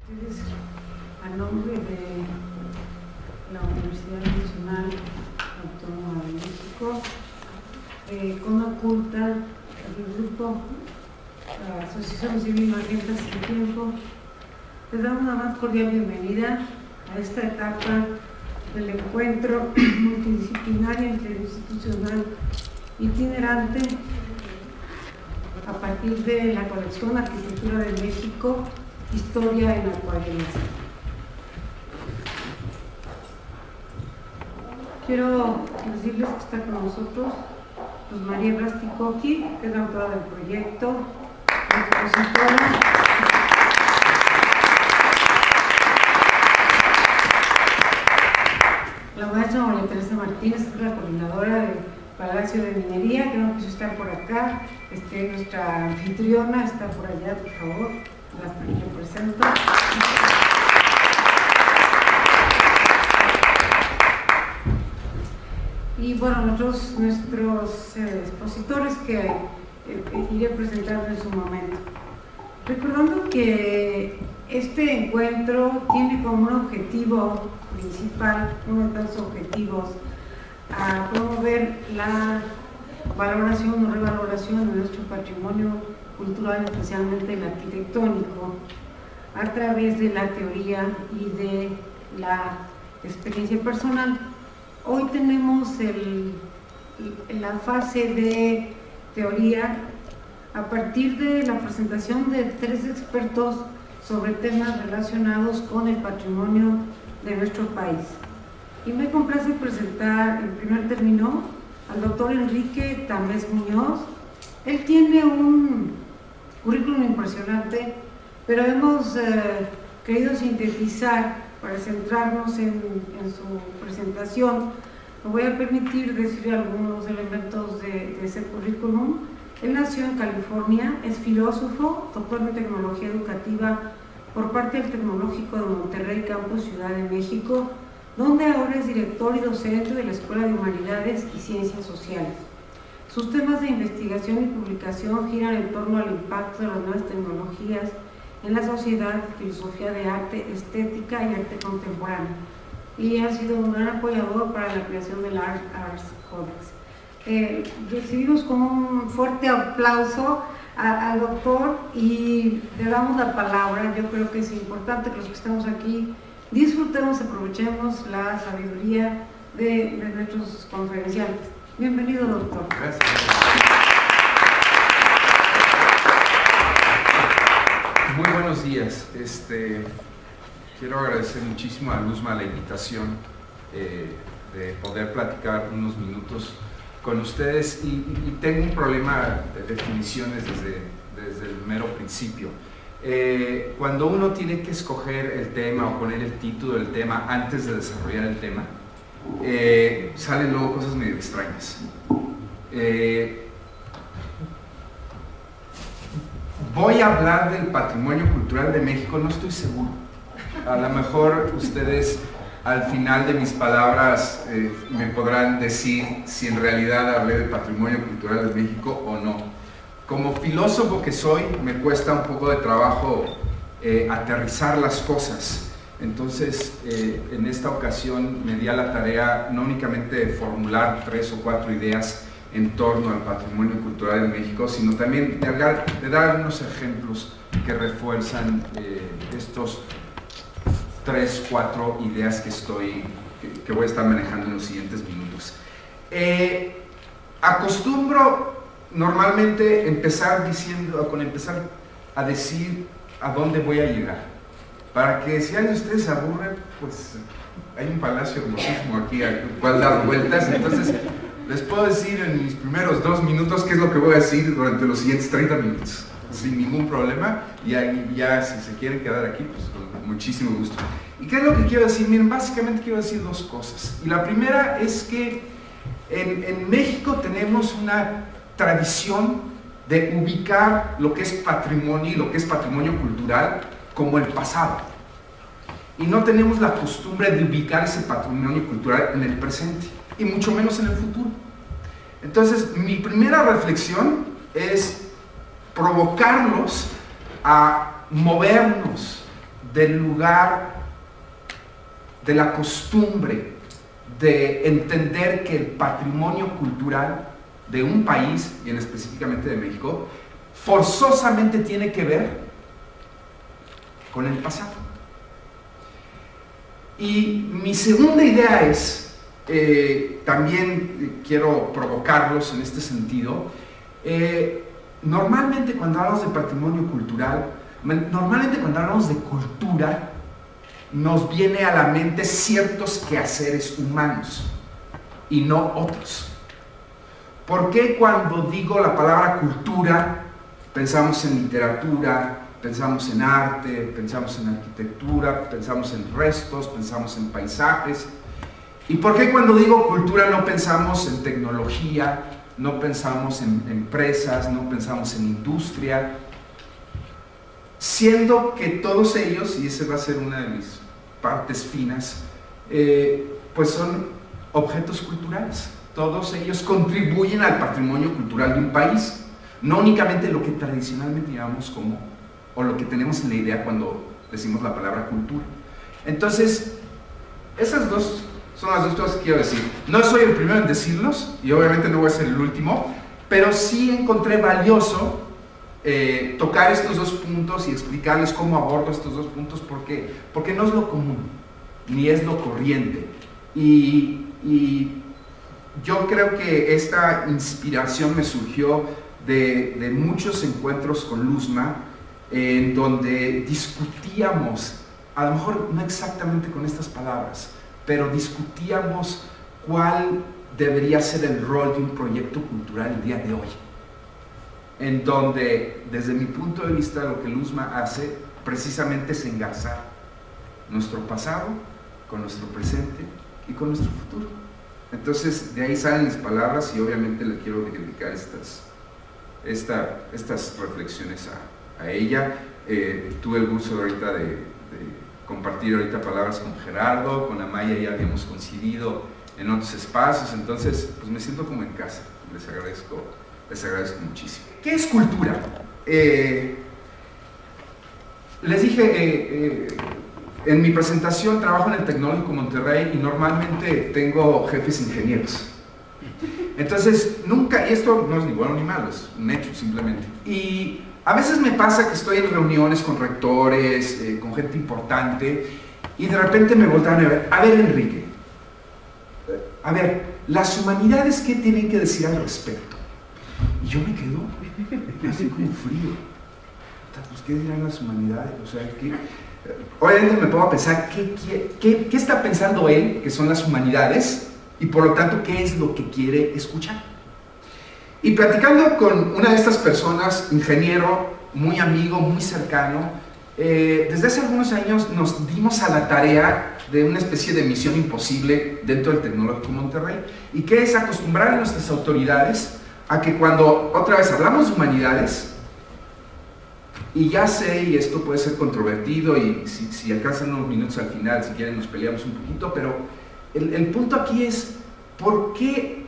A nombre de la Universidad Nacional Autónoma de México, Conaculta, el grupo Asociación Civil Magenta Sin Tiempo, les damos una más cordial bienvenida a esta etapa del encuentro multidisciplinario interinstitucional itinerante a partir de la colección Arquitectura de México, Historia en la Acuarela. Quiero decirles que está con nosotros Luz María Blasticocchi, que es la autora del proyecto, la expositora. La maestra María Teresa Martínez, que es la coordinadora del Palacio de Minería, que no quiso estar por acá. Nuestra anfitriona está por allá, por favor, la presento. Y bueno, nuestros expositores que iré presentando en su momento. Recordando que este encuentro tiene como un objetivo principal, uno de tantos objetivos, a promover la valoración o revaloración de nuestro patrimonio cultural, especialmente el arquitectónico, a través de la teoría y de la experiencia personal. Hoy tenemos la fase de teoría a partir de la presentación de 3 expertos sobre temas relacionados con el patrimonio de nuestro país. Y me complace presentar en primer término al doctor Enrique Tamés Muñoz. Él tiene un currículum impresionante, pero hemos querido sintetizar para centrarnos en su presentación. Me voy a permitir decir algunos elementos de ese currículum. Él nació en California, es filósofo, doctor en tecnología educativa por parte del Tecnológico de Monterrey, Campus Ciudad de México, donde ahora es director y docente de la Escuela de Humanidades y Ciencias Sociales. Sus temas de investigación y publicación giran en torno al impacto de las nuevas tecnologías en la sociedad, filosofía de arte, estética y arte contemporáneo, y ha sido un gran apoyador para la creación del Arts Codex. Recibimos con un fuerte aplauso al doctor y le damos la palabra. Yo creo que es importante que los que estamos aquí disfrutemos, aprovechemos la sabiduría de nuestros conferenciantes. Bienvenido, doctor. Gracias. Muy buenos días. Quiero agradecer muchísimo a Luzma la invitación de poder platicar unos minutos con ustedes y tengo un problema de definiciones desde el mero principio. Cuando uno tiene que escoger el tema o poner el título del tema antes de desarrollar el tema, salen luego cosas medio extrañas. Voy a hablar del patrimonio cultural de México, no estoy seguro. A lo mejor ustedes al final de mis palabras me podrán decir si en realidad hablé del patrimonio cultural de México o no. Como filósofo que soy, me cuesta un poco de trabajo aterrizar las cosas. Entonces, en esta ocasión me di a la tarea no únicamente de formular 3 o 4 ideas en torno al patrimonio cultural de México, sino también de dar unos ejemplos que refuerzan estos 3 o 4 ideas que voy a estar manejando en los siguientes minutos. Acostumbro normalmente empezar a decir a dónde voy a llegar, para que si alguien de ustedes se aburre, pues hay un palacio hermosísimo aquí al cual dar vueltas. Entonces les puedo decir en mis primeros 2 minutos qué es lo que voy a decir durante los siguientes 30 minutos, sin ningún problema, y ahí ya si se quieren quedar aquí, pues con muchísimo gusto. ¿Y qué es lo que quiero decir? Miren, básicamente quiero decir 2 cosas. Y la primera es que en México tenemos una tradición de ubicar lo que es patrimonio y lo que es patrimonio cultural como el pasado. Y no tenemos la costumbre de ubicar ese patrimonio cultural en el presente, y mucho menos en el futuro. Entonces, mi primera reflexión es provocarlos a movernos del lugar, de la costumbre de entender que el patrimonio cultural de un país, y en específicamente de México, forzosamente tiene que ver con el pasado. Y mi segunda idea es, también quiero provocarlos en este sentido, normalmente cuando hablamos de patrimonio cultural, normalmente cuando hablamos de cultura, nos viene a la mente ciertos quehaceres humanos y no otros. ¿Por qué cuando digo la palabra cultura pensamos en literatura, pensamos en arte, pensamos en arquitectura, pensamos en restos, pensamos en paisajes? ¿Y por qué cuando digo cultura no pensamos en tecnología, no pensamos en empresas, no pensamos en industria? Siendo que todos ellos, y esa va a ser una de mis partes finas, pues son objetos culturales. Todos ellos contribuyen al patrimonio cultural de un país, no únicamente lo que tradicionalmente llamamos como, o lo que tenemos en la idea cuando decimos la palabra cultura. Entonces, esas dos son las dos cosas que quiero decir. No soy el primero en decirlos, y obviamente no voy a ser el último, pero sí encontré valioso tocar estos dos puntos y explicarles cómo abordo estos dos puntos, porque no es lo común, ni es lo corriente. Y yo creo que esta inspiración me surgió de muchos encuentros con Luzma, en donde discutíamos, a lo mejor no exactamente con estas palabras, pero discutíamos cuál debería ser el rol de un proyecto cultural el día de hoy, en donde, desde mi punto de vista, lo que Luzma hace precisamente es engarzar nuestro pasado con nuestro presente y con nuestro futuro. Entonces, de ahí salen mis palabras, y obviamente le quiero dedicar estas reflexiones a ella. Tuve el gusto ahorita de compartir ahorita palabras con Gerardo, con Amaya ya habíamos coincidido en otros espacios, entonces pues me siento como en casa. Les agradezco muchísimo. ¿Qué es cultura? Les dije, en mi presentación trabajo en el Tecnológico Monterrey y normalmente tengo jefes ingenieros. Entonces, nunca, y esto no es ni bueno ni malo, es un hecho simplemente. Y a veces me pasa que estoy en reuniones con rectores, con gente importante, y de repente me voltean a ver, Enrique, a ver, las humanidades, ¿qué tienen que decir al respecto? Y yo me quedo así como frío. Pues, ¿qué dirán las humanidades? O sea, obviamente me pongo a pensar, ¿qué está pensando él, que son las humanidades? Y por lo tanto, ¿qué es lo que quiere escuchar? Y platicando con una de estas personas, ingeniero, muy amigo, muy cercano, desde hace algunos años nos dimos a la tarea de una especie de misión imposible dentro del Tecnológico Monterrey, y que es acostumbrar a nuestras autoridades a que cuando otra vez hablamos de humanidades, y ya sé, y esto puede ser controvertido, y si alcanzan unos minutos al final, si quieren nos peleamos un poquito, pero el punto aquí es, ¿por qué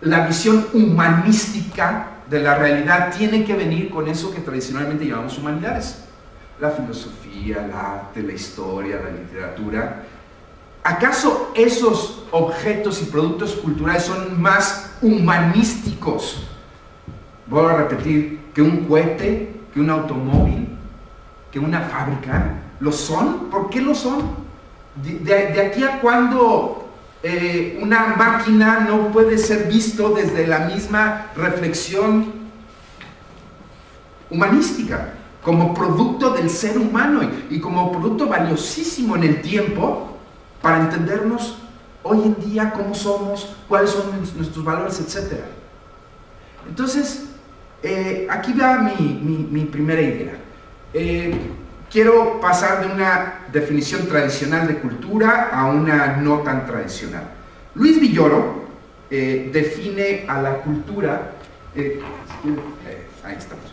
la visión humanística de la realidad tiene que venir con eso que tradicionalmente llamamos humanidades? La filosofía, el arte, la historia, la literatura. ¿Acaso esos objetos y productos culturales son más humanísticos, vuelvo a repetir, que un cohete, que un automóvil, que una fábrica? ¿Lo son? ¿Por qué lo son? De aquí a cuándo una máquina no puede ser visto desde la misma reflexión humanística, como producto del ser humano y como producto valiosísimo en el tiempo para entendernos hoy en día cómo somos, cuáles son nuestros valores, etc. Entonces, aquí va mi primera idea. Quiero pasar de una definición tradicional de cultura a una no tan tradicional. Luis Villoro define a la cultura, ahí estamos.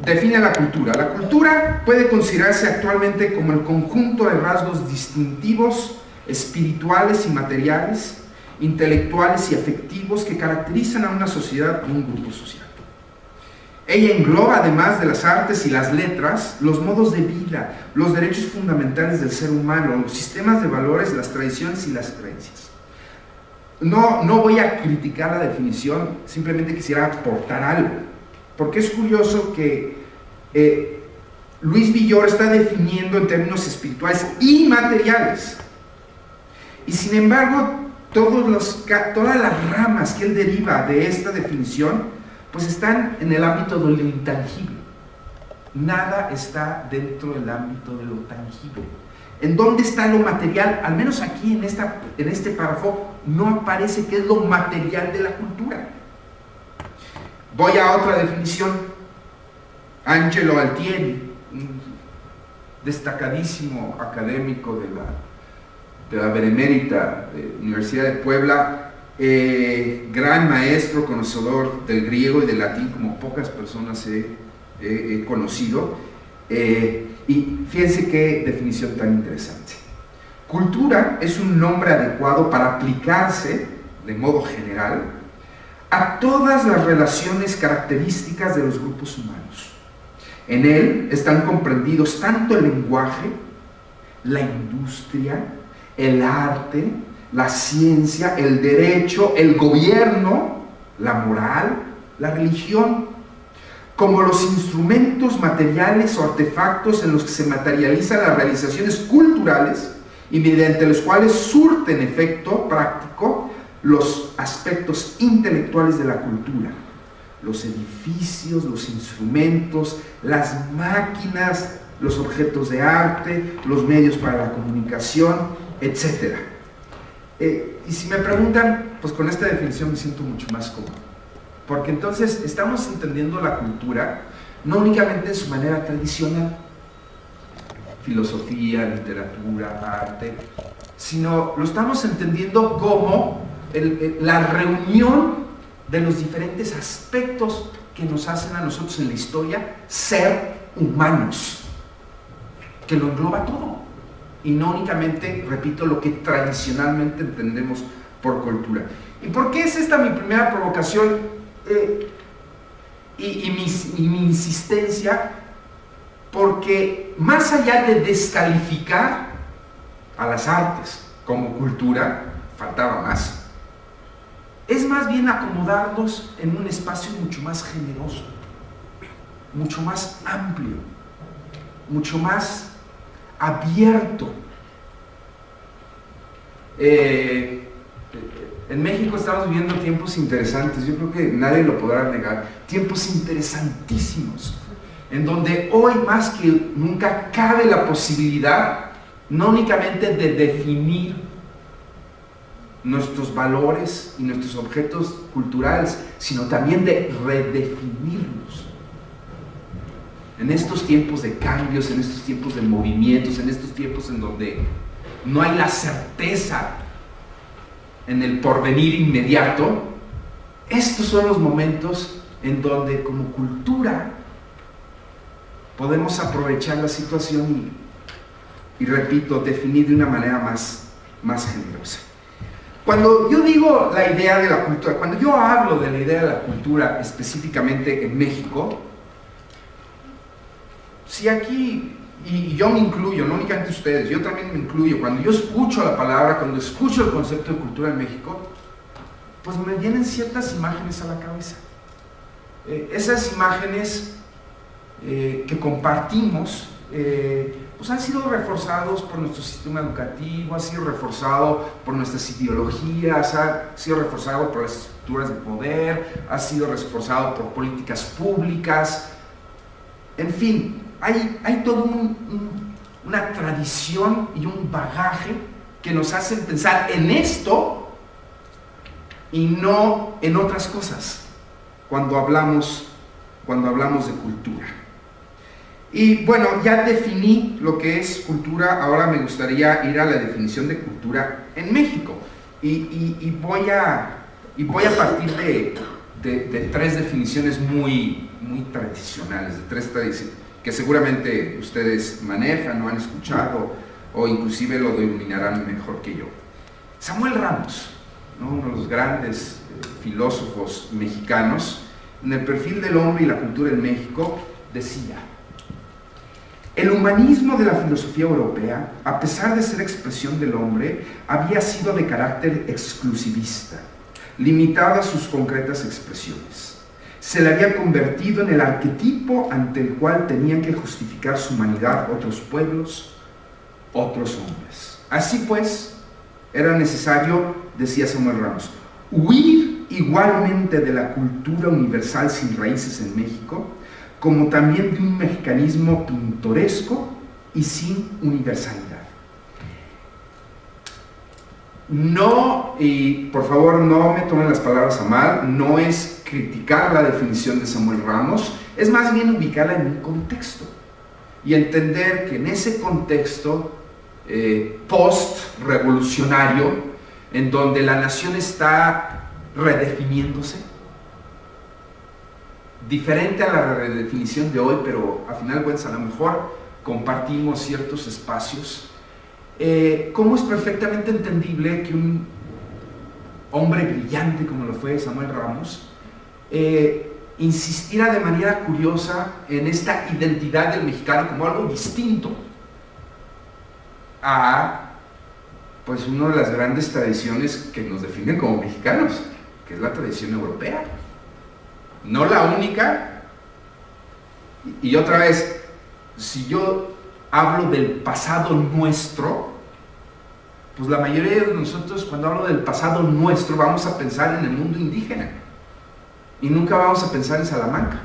Define la cultura. La cultura puede considerarse actualmente como el conjunto de rasgos distintivos, espirituales y materiales, intelectuales y afectivos que caracterizan a una sociedad o un grupo social. Ella engloba, además de las artes y las letras, los modos de vida, los derechos fundamentales del ser humano, los sistemas de valores, las tradiciones y las creencias. No voy a criticar la definición, simplemente quisiera aportar algo, porque es curioso que Luis Villoro está definiendo en términos espirituales y materiales, y sin embargo todas las ramas que él deriva de esta definición pues están en el ámbito de lo intangible. Nada está dentro del ámbito de lo tangible. ¿En dónde está lo material? Al menos aquí en este párrafo no aparece qué es lo material de la cultura. Voy a otra definición. Angelo Altieri, un destacadísimo académico de la Benemérita Universidad de Puebla, gran maestro, conocedor del griego y del latín como pocas personas he conocido, y fíjense qué definición tan interesante. Cultura es un nombre adecuado para aplicarse de modo general a todas las relaciones características de los grupos humanos. En él están comprendidos tanto el lenguaje, la industria, el arte, la ciencia, el derecho, el gobierno, la moral, la religión, como los instrumentos materiales o artefactos en los que se materializan las realizaciones culturales y mediante los cuales surten efecto práctico los aspectos intelectuales de la cultura, los edificios, los instrumentos, las máquinas, los objetos de arte, los medios para la comunicación, etc. Y si me preguntan, pues con esta definición me siento mucho más cómodo, porque entonces estamos entendiendo la cultura no únicamente en su manera tradicional, filosofía, literatura, arte, sino lo estamos entendiendo como la reunión de los diferentes aspectos que nos hacen a nosotros en la historia ser humanos, que lo engloba todo. Y no únicamente, repito, lo que tradicionalmente entendemos por cultura. ¿Y por qué es esta mi primera provocación y mi insistencia? Porque más allá de descalificar a las artes como cultura, faltaba más. Es más bien acomodarlos en un espacio mucho más generoso, mucho más amplio, mucho más abierto. En México estamos viviendo tiempos interesantes, yo creo que nadie lo podrá negar, tiempos interesantísimos, en donde hoy más que nunca cabe la posibilidad no únicamente de definir nuestros valores y nuestros objetos culturales, sino también de redefinirlos. En estos tiempos de cambios, en estos tiempos de movimientos, en estos tiempos en donde no hay la certeza en el porvenir inmediato, estos son los momentos en donde como cultura podemos aprovechar la situación y repito, definir de una manera más generosa. Cuando yo digo la idea de la cultura, cuando yo hablo de la idea de la cultura específicamente en México, si aquí, y yo me incluyo, no únicamente ustedes, yo también me incluyo, cuando yo escucho la palabra, cuando escucho el concepto de cultura en México, pues me vienen ciertas imágenes a la cabeza. Esas imágenes que compartimos, pues han sido reforzados por nuestro sistema educativo, ha sido reforzado por nuestras ideologías, ha sido reforzado por las estructuras de poder, ha sido reforzado por políticas públicas, en fin, hay toda una tradición y un bagaje que nos hacen pensar en esto y no en otras cosas cuando hablamos de cultura. Y bueno, ya definí lo que es cultura, ahora me gustaría ir a la definición de cultura en México y voy a partir de tres definiciones muy tradicionales, de tres tradiciones que seguramente ustedes manejan o han escuchado o inclusive lo dominarán mejor que yo. Samuel Ramos, ¿no? Uno de los grandes filósofos mexicanos, en el perfil del hombre y la cultura en México, decía: el humanismo de la filosofía europea, a pesar de ser expresión del hombre, había sido de carácter exclusivista, limitado a sus concretas expresiones. Se le había convertido en el arquetipo ante el cual tenían que justificar su humanidad otros pueblos, otros hombres. Así pues, era necesario, decía Samuel Ramos, huir igualmente de la cultura universal sin raíces en México, como también de un mexicanismo pintoresco y sin universalidad. No, y por favor no me tomen las palabras a mal, no es criticar la definición de Samuel Ramos, es más bien ubicarla en un contexto y entender que en ese contexto post-revolucionario, en donde la nación está redefiniéndose, diferente a la redefinición de hoy, pero a final de cuentas a lo mejor compartimos ciertos espacios, cómo es perfectamente entendible que un hombre brillante como lo fue Samuel Ramos insistiera de manera curiosa en esta identidad del mexicano como algo distinto a pues una de las grandes tradiciones que nos definen como mexicanos, que es la tradición europea. No la única, y otra vez, si yo hablo del pasado nuestro, pues la mayoría de nosotros cuando hablo del pasado nuestro vamos a pensar en el mundo indígena y nunca vamos a pensar en Salamanca.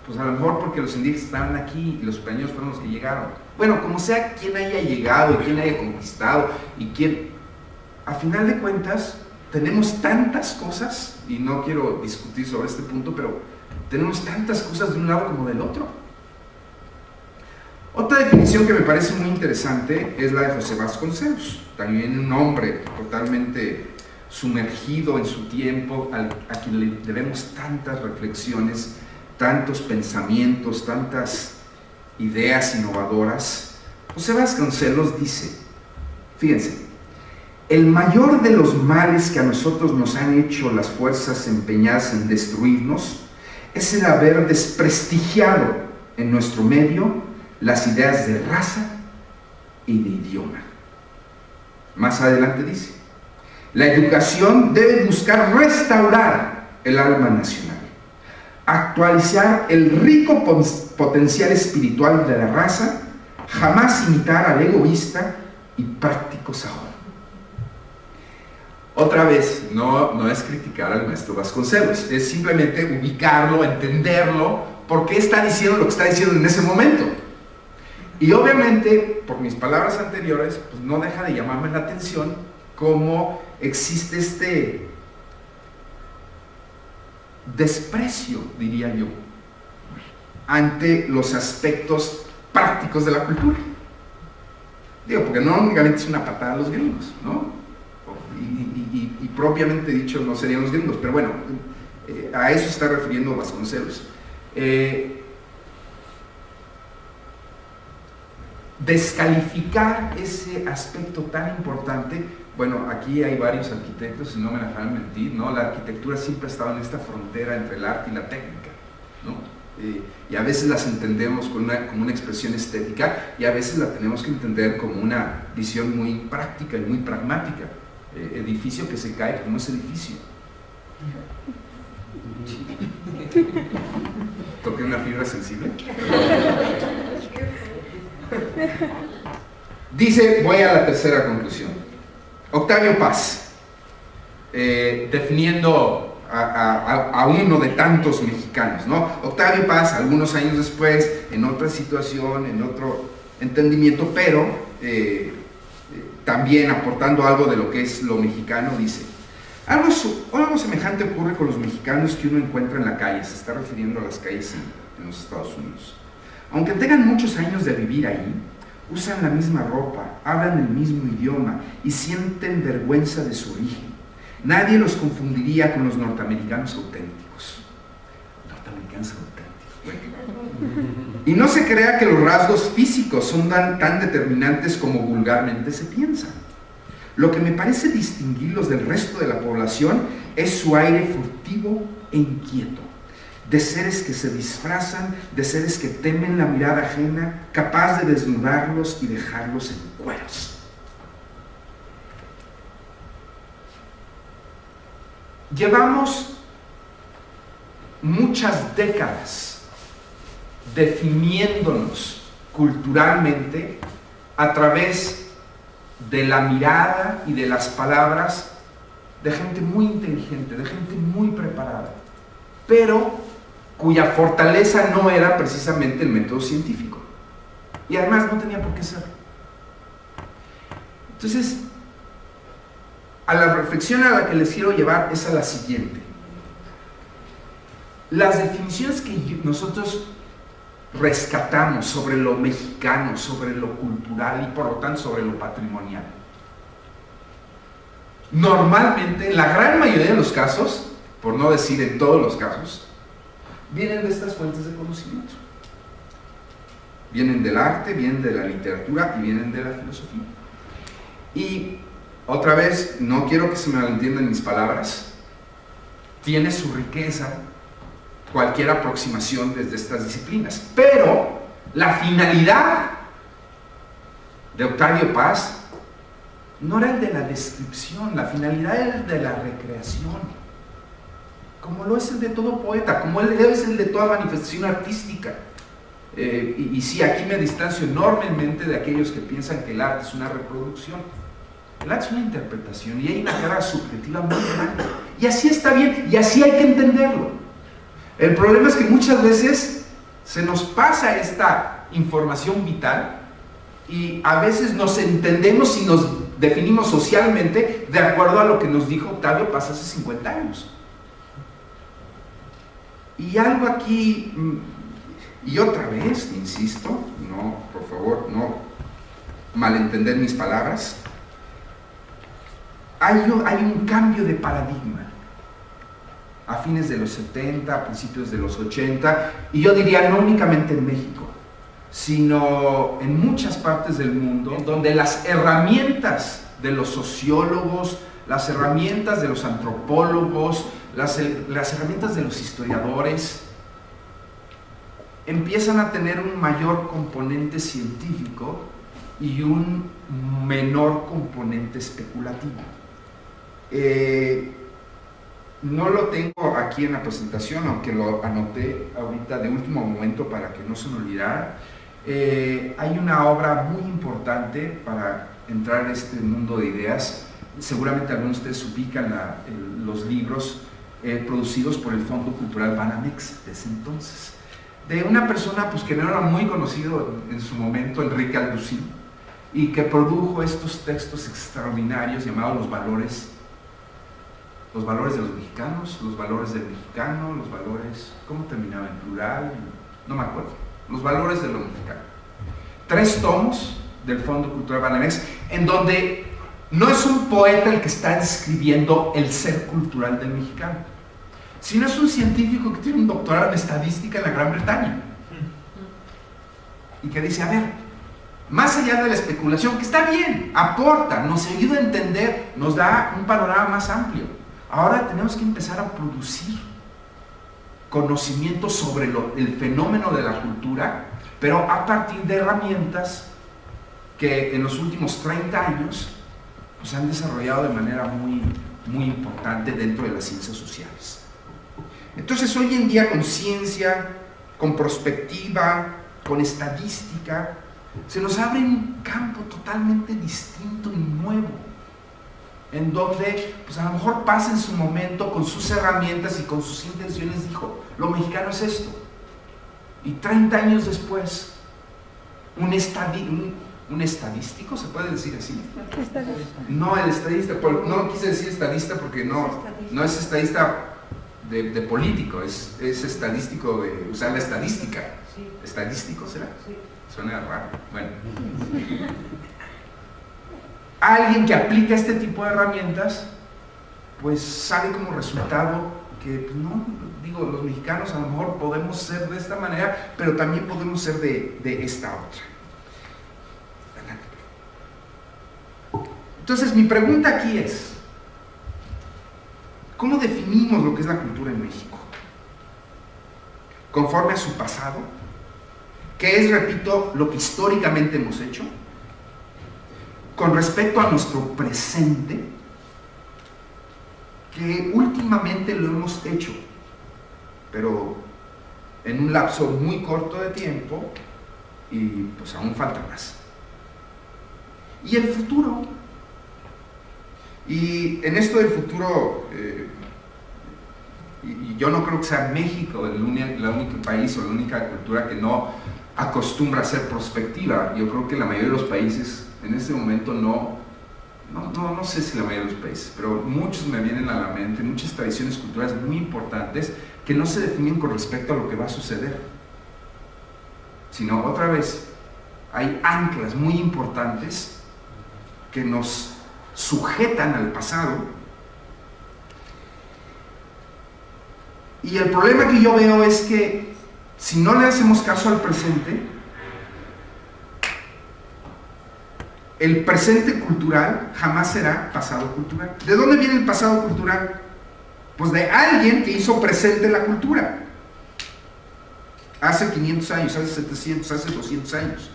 Pues a lo mejor porque los indígenas estaban aquí y los españoles fueron los que llegaron. Bueno, como sea quien haya llegado y quien haya conquistado y quien, a final de cuentas, tenemos tantas cosas, y no quiero discutir sobre este punto, pero tenemos tantas cosas de un lado como del otro. Otra definición que me parece muy interesante es la de José Vasconcelos, también un hombre totalmente sumergido en su tiempo, a quien le debemos tantas reflexiones, tantos pensamientos, tantas ideas innovadoras. José Vasconcelos dice, fíjense: el mayor de los males que a nosotros nos han hecho las fuerzas empeñadas en destruirnos es el haber desprestigiado en nuestro medio las ideas de raza y de idioma. Más adelante dice: la educación debe buscar restaurar el alma nacional, actualizar el rico potencial espiritual de la raza, jamás imitar al egoísta y práctico sajón. Otra vez, no es criticar al maestro Vasconcelos, es simplemente ubicarlo, entenderlo, por qué está diciendo lo que está diciendo en ese momento. Y obviamente, por mis palabras anteriores, pues no deja de llamarme la atención cómo existe este desprecio, diría yo, ante los aspectos prácticos de la cultura. Digo, porque no únicamente es una patada a los gringos, ¿no? Y propiamente dicho no serían los gringos, pero bueno, a eso está refiriendo Vasconcelos. Descalificar ese aspecto tan importante. Bueno, aquí hay varios arquitectos, y no me dejarán mentir, ¿no? La arquitectura siempre ha estado en esta frontera entre el arte y la técnica, ¿no? Y a veces las entendemos como una expresión estética, y a veces la tenemos que entender como una visión muy práctica y muy pragmática. Edificio que se cae, ¿cómo es edificio? ¿Toqué una fibra sensible? Dice, voy a la tercera conclusión. Octavio Paz, definiendo a uno de tantos mexicanos, ¿no? Octavio Paz, algunos años después, en otra situación, en otro entendimiento, pero también aportando algo de lo que es lo mexicano, dice: algo semejante ocurre con los mexicanos que uno encuentra en la calle. Se está refiriendo a las calles en los Estados Unidos. Aunque tengan muchos años de vivir ahí, usan la misma ropa, hablan el mismo idioma y sienten vergüenza de su origen. Nadie los confundiría con los norteamericanos auténticos. Norteamericanos auténticos, bueno. Y no se crea que los rasgos físicos son tan determinantes como vulgarmente se piensa. Lo que me parece distinguirlos del resto de la población es su aire furtivo fugitivo e inquieto, de seres que se disfrazan, de seres que temen la mirada ajena, capaz de desnudarlos y dejarlos en cueros. Llevamos muchas décadas definiéndonos culturalmente a través de la mirada y de las palabras de gente muy inteligente, de gente muy preparada, pero cuya fortaleza no era precisamente el método científico, y además no tenía por qué ser. Entonces, a la reflexión a la que les quiero llevar es a la siguiente. Las definiciones que nosotros rescatamos sobre lo mexicano, sobre lo cultural y por lo tanto sobre lo patrimonial, normalmente, en la gran mayoría de los casos, por no decir en todos los casos, vienen de estas fuentes de conocimiento. Vienen del arte, vienen de la literatura y vienen de la filosofía. Y otra vez, no quiero que se me malentiendan mis palabras, tiene su riqueza cualquier aproximación desde estas disciplinas, pero la finalidad de Octavio Paz no era el de la descripción, la finalidad era el de la recreación, como lo es el de todo poeta, como es el de toda manifestación artística. Y sí, aquí me distancio enormemente de aquellos que piensan que el arte es una reproducción. El arte es una interpretación y hay una carga subjetiva muy grande. Y así está bien, y así hay que entenderlo. El problema es que muchas veces se nos pasa esta información vital y a veces nos entendemos y nos definimos socialmente de acuerdo a lo que nos dijo Octavio Paz hace 50 años. Y algo aquí, y otra vez, insisto, no, por favor, no malentender mis palabras, hay un cambio de paradigma a fines de los 70, a principios de los 80, y yo diría no únicamente en México, sino en muchas partes del mundo, donde las herramientas de los sociólogos, las herramientas de los antropólogos, las herramientas de los historiadores empiezan a tener un mayor componente científico y un menor componente especulativo. No lo tengo aquí en la presentación, aunque lo anoté ahorita de último momento para que no se me olvidara. Hay una obra muy importante para entrar en este mundo de ideas. Seguramente algunos de ustedes ubican los libros producidos por el Fondo Cultural Banamex de ese entonces, de una persona pues, que no era muy conocido en su momento, Enrique Alducín, y que produjo estos textos extraordinarios llamados Los valores de los mexicanos, los valores del mexicano, los valores, ¿cómo terminaba? En plural, no me acuerdo, los valores de lo mexicano. 3 tomos del Fondo Cultural Banamex, en donde no es un poeta el que está describiendo el ser cultural del mexicano, sino es un científico que tiene un doctorado en estadística en la Gran Bretaña y que dice, a ver, más allá de la especulación, que está bien, aporta, nos ayuda a entender, nos da un panorama más amplio. Ahora tenemos que empezar a producir conocimiento sobre el fenómeno de la cultura, pero a partir de herramientas que en los últimos 30 años pues, han desarrollado de manera muy, muy importante dentro de las ciencias sociales. Entonces, hoy en día, con ciencia, con prospectiva, con estadística, se nos abre un campo totalmente distinto y nuevo, en donde pues a lo mejor Paz en su momento con sus herramientas y con sus intenciones dijo, lo mexicano es esto, y 30 años después un estadístico, ¿se puede decir así? No, el estadista, no quise decir estadista porque no es estadista de político, es estadístico de usar la estadística. ¿Estadístico será? Suena raro. Bueno. Alguien que aplica este tipo de herramientas, pues sale como resultado que, pues no, digo, los mexicanos a lo mejor podemos ser de esta manera, pero también podemos ser de esta otra. Entonces, mi pregunta aquí es, ¿Cómo definimos lo que es la cultura en México? Conforme a su pasado, que es, repito, lo que históricamente hemos hecho, con respecto a nuestro presente, que últimamente lo hemos hecho, pero en un lapso muy corto de tiempo, y pues aún falta más. Y el futuro. Y en esto del futuro, y yo no creo que sea México el único país o la única cultura que no acostumbra a ser prospectiva. Yo creo que la mayoría de los países en este momento no sé si la mayoría de los países, pero muchos me vienen a la mente, muchas tradiciones culturales muy importantes que no se definen con respecto a lo que va a suceder, sino otra vez hay anclas muy importantes que nos sujetan al pasado. Y el problema que yo veo es que si no le hacemos caso al presente, el presente cultural jamás será pasado cultural. ¿De dónde viene el pasado cultural? Pues de alguien que hizo presente la cultura. Hace 500 años, hace 700, hace 200 años.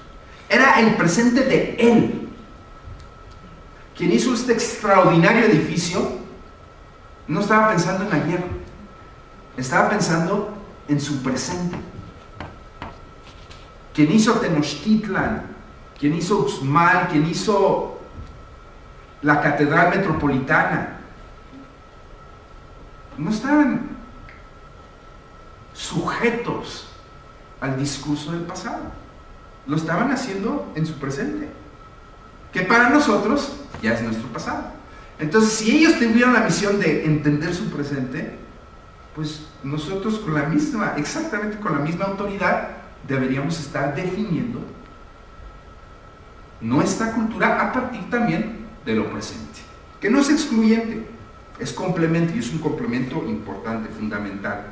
Era el presente de él. Quien hizo este extraordinario edificio no estaba pensando en ayer, estaba pensando en su presente. Quien hizo Tenochtitlan, quien hizo Uxmal, quien hizo la Catedral Metropolitana, no estaban sujetos al discurso del pasado, lo estaban haciendo en su presente, que para nosotros ya es nuestro pasado. Entonces, si ellos tuvieron la misión de entender su presente, pues nosotros exactamente con la misma autoridad, deberíamos estar definiendo nuestra cultura a partir también de lo presente, que no es excluyente, es complemento, y es un complemento importante, fundamental.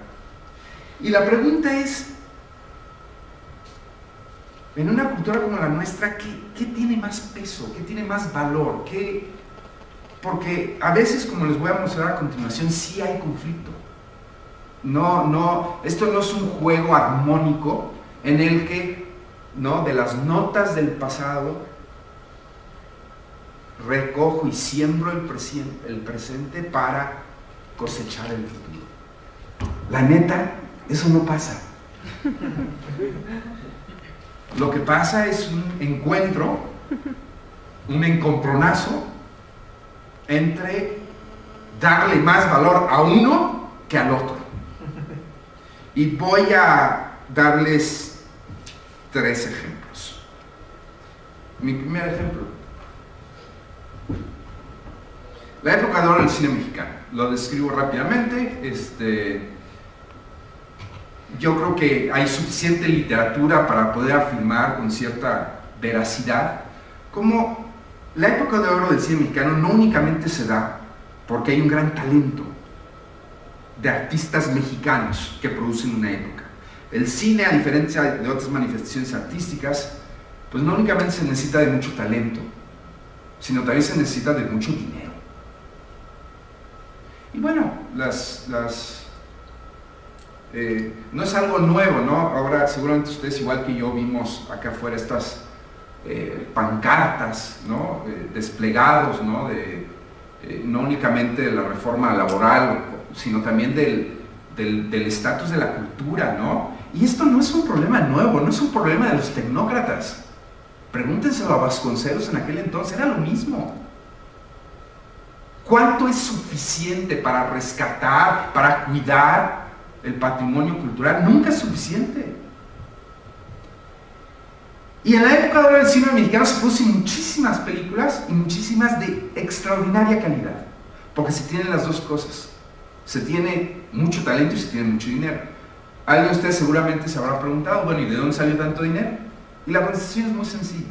Y la pregunta es, en una cultura como la nuestra, ¿qué tiene más peso? ¿Qué tiene más valor? Porque a veces, como les voy a mostrar a continuación, sí hay conflicto. Esto no es un juego armónico en el que, de las notas del pasado recojo y siembro el presente para cosechar el futuro. La neta, eso no pasa. Lo que pasa es un encuentro, un encontronazo entre darle más valor a uno que al otro. Y voy a darles 3 ejemplos. Mi primer ejemplo: la época de oro del cine mexicano. Lo describo rápidamente. Yo creo que hay suficiente literatura para poder afirmar con cierta veracidad como la época de oro del cine mexicano no únicamente se da porque hay un gran talento de artistas mexicanos que producen una época. El cine, a diferencia de otras manifestaciones artísticas, pues no únicamente se necesita de mucho talento, sino también se necesita de mucho dinero. Y bueno, no es algo nuevo, ¿no? Ahora seguramente ustedes, igual que yo, vimos acá afuera estas pancartas, ¿no? Desplegados, ¿no? No únicamente de la reforma laboral, sino también del estatus de la cultura, ¿no? Y esto no es un problema nuevo, no es un problema de los tecnócratas. Pregúntenselo a Vasconcelos en aquel entonces, era lo mismo. ¿Cuánto es suficiente para rescatar, para cuidar el patrimonio cultural? Nunca es suficiente. Y en la época de oro del cine mexicano se producen muchísimas películas y muchísimas de extraordinaria calidad, porque se tienen las dos cosas. Se tiene mucho talento y se tiene mucho dinero. Alguien de ustedes seguramente se habrá preguntado, bueno, ¿y de dónde salió tanto dinero? Y la contestación es muy sencilla: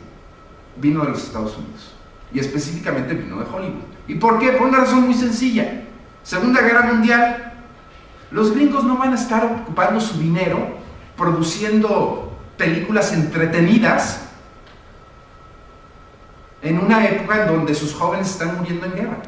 vino de los Estados Unidos, y específicamente vino de Hollywood. ¿Y por qué? Por una razón muy sencilla. Segunda Guerra Mundial, los gringos no van a estar ocupando su dinero produciendo películas entretenidas en una época en donde sus jóvenes están muriendo en guerra.